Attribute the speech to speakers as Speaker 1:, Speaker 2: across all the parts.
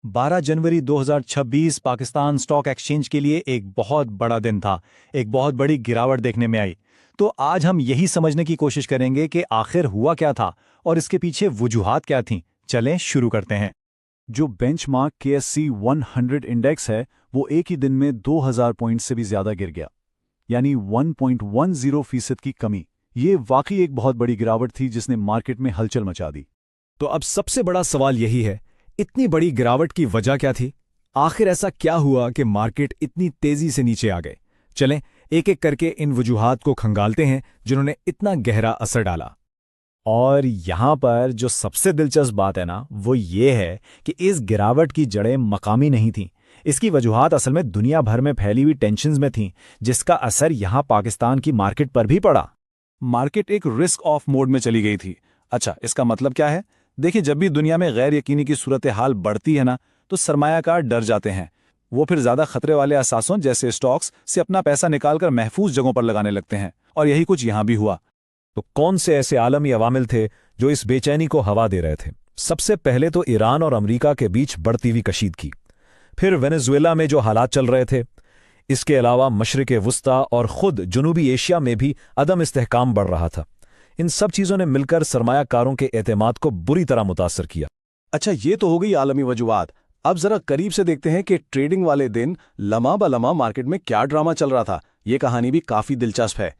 Speaker 1: 12 जनवरी 2026 Pakistan stock exchange के लिए एक बहुत बड़ा दिन था। एक बहुत बड़ी गिरावट देखने में आई। तो आज हम यही समझने की कोशिश करेंगे कि आखिर हुआ क्या था और इसके पीछे वजूहात क्या थीं। चलें शुरू करते हैं।
Speaker 2: जो बेंचमार्क KSE 100 इंडेक्स है वो एक ही दिन में 2000 पॉइंट से भी ज्यादा गिर गया, यानी 1.10% की कमी। ये वाकई एक बहुत बड़ी गिरावट थी जिसने मार्केट में हलचल मचा दी।
Speaker 3: तो अब सबसे बड़ा सवाल यही है, इतनी बड़ी गिरावट की वजह क्या थी? आखिर ऐसा क्या हुआ कि मार्केट इतनी तेजी से नीचे आ गए? चलें एक एक करके इन वजूहात को खंगालते हैं जिन्होंने इतना गहरा असर डाला।
Speaker 4: और यहाँ पर जो सबसे दिलचस्प बात है ना, वो ये है कि इस गिरावट की जड़ें मकामी नहीं थीं। इसकी वजूहात असल में दुनिया भर में फैली हुई टेंशन्स में थीं, जिसका असर यहाँ पाकिस्तान की मार्केट पर भी पड़ा।
Speaker 1: मार्केट एक रिस्क ऑफ मोड में चली गई थी। अच्छा, इसका मतलब क्या है? देखिए, जब भी दुनिया में गैर यकीनी की सूरत हाल बढ़ती है ना, तो सरमायाकार डर जाते हैं। वो फिर ज्यादा खतरे वाले असासों जैसे स्टॉक्स से अपना पैसा निकालकर महफूज जगहों पर लगाने लगते हैं, और यही कुछ यहाँ भी हुआ।
Speaker 3: तो कौन से ऐसे आलमी अवामिल थे जो इस बेचैनी को हवा दे रहे थे? सबसे पहले तो ईरान और अमेरिका के बीच बढ़ती हुई कशीदगी, फिर वेनेजुएला में जो हालात चल रहे थे, इसके अलावा मशरिक़ वुस्ता और खुद जनूबी एशिया में भी अदम इस्तेहकाम बढ़ रहा था। इन सब चीजों ने मिलकर सरमायाकारों के एतमाद को बुरी तरह मुतासर किया।
Speaker 1: अच्छा, ये तो हो गई आलमी वजूहात। अब जरा करीब से देखते हैं कि ट्रेडिंग वाले दिन लम्हा ब लम्हा मार्केट में क्या ड्रामा चल रहा था। ये कहानी भी काफी दिलचस्प है।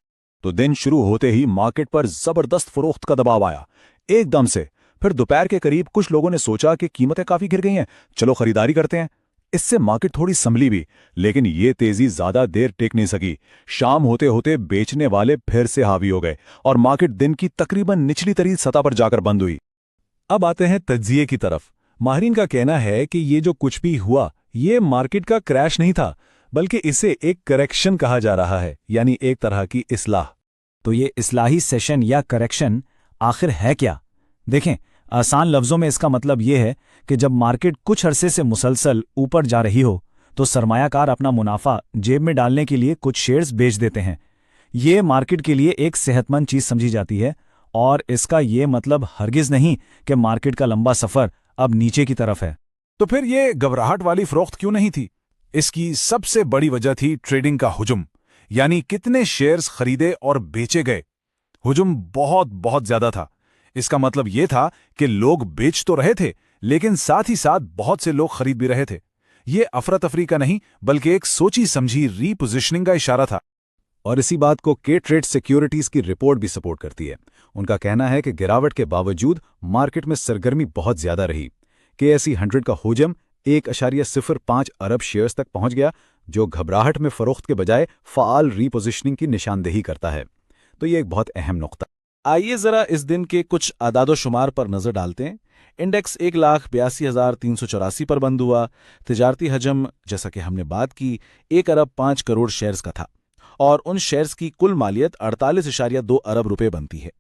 Speaker 1: तो दिन शुरू होते ही मार्केट पर जबरदस्त फरोख्त का दबाव आया, एकदम से। फिर दोपहर के करीब कुछ लोगों ने सोचा कि कीमतें काफी गिर गई हैं, चलो खरीदारी करते हैं। इससे मार्केट थोड़ी संभली भी, लेकिन ये तेजी ज्यादा देर टिक नहीं सकी। शाम होते होते बेचने वाले फिर से हावी हो गए और मार्केट दिन की तकरीबन निचली तरीन सतह पर जाकर बंद हुई। अब आते हैं तज्जिए की तरफ। माहिरीन का कहना है कि ये जो कुछ भी हुआ, ये मार्केट का क्रैश नहीं था, बल्कि इसे एक करेक्शन कहा जा रहा है, यानी एक तरह की इस्लाह।
Speaker 4: तो ये इस्लाही सेशन या करेक्शन आखिर है क्या? देखें, आसान लफ्जों में इसका मतलब ये है कि जब मार्केट कुछ अरसे से मुसलसल ऊपर जा रही हो, तो सरमायाकार अपना मुनाफा जेब में डालने के लिए कुछ शेयर्स बेच देते हैं। ये मार्केट के लिए एक सेहतमंद चीज समझी जाती है, और इसका ये मतलब हरगिज नहीं कि मार्केट का लंबा सफर अब नीचे की तरफ है।
Speaker 2: तो फिर ये घबराहट वाली फरोख्त क्यों नहीं थी? इसकी सबसे बड़ी वजह थी ट्रेडिंग का हुजुम, यानी कितने शेयर्स खरीदे और बेचे गए। हुजुम बहुत बहुत ज्यादा था। इसका मतलब यह था कि लोग बेच तो रहे थे, लेकिन साथ ही साथ बहुत से लोग खरीद भी रहे थे। यह अफरा तफरी का नहीं, बल्कि एक सोची समझी रीपोजिशनिंग का इशारा था। और इसी बात को K-Trade सिक्योरिटीज की रिपोर्ट भी सपोर्ट करती है। उनका कहना है कि गिरावट के बावजूद मार्केट में सरगर्मी बहुत ज्यादा रही। KSE 100 का हुजम 1.05 अरब शेयर्स तक पहुंच गया, जो घबराहट में फरोख्त के बजाय फाल रीपोजिशनिंग की निशानदेही करता है। तो ये एक बहुत अहम नुक्ता।
Speaker 5: आइए जरा इस दिन के कुछ आदादोशुमार पर नजर डालते हैं। इंडेक्स 1,82,384 पर बंद हुआ। तिजारती हजम, जैसा कि हमने बात की, 1 अरब 5 करोड़ शेयर्स का था, और उन शेयर्स की कुल मालियत 48.2 अरब रुपए बनती है।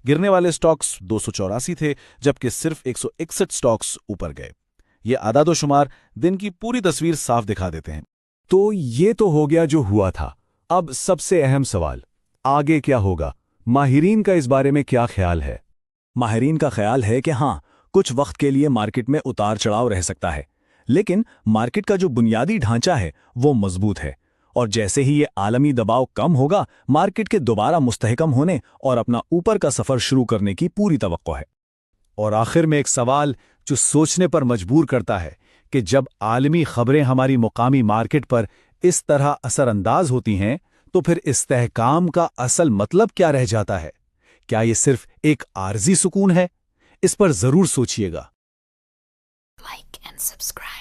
Speaker 5: गिरने वाले स्टॉक्स 284 थे, जबकि सिर्फ 161 स्टॉक्स ऊपर गए। ये आदादोशुमार दिन की पूरी तस्वीर साफ दिखा देते हैं।
Speaker 2: तो ये तो हो गया जो हुआ था। अब सबसे अहम सवाल, आगे क्या होगा? माहिरीन का इस बारे में क्या ख्याल है?
Speaker 1: माहिरीन का ख्याल है कि हाँ, कुछ वक्त के लिए मार्केट में उतार चढ़ाव रह सकता है, लेकिन मार्केट का जो बुनियादी ढांचा है वो मजबूत है, और जैसे ही ये आलमी दबाव कम होगा, मार्केट के दोबारा मुस्तहकम होने और अपना ऊपर का सफर शुरू करने की पूरी तवक्को है।
Speaker 2: और आखिर में एक सवाल जो सोचने पर मजबूर करता है कि जब आलमी खबरें हमारी मुकामी मार्केट पर इस तरह असरअंदाज होती हैं, तो फिर इस्तेहकाम का असल मतलब क्या रह जाता है? क्या ये सिर्फ एक आर्जी सुकून है? इस पर जरूर सोचिएगा।
Speaker 6: Like and subscribe.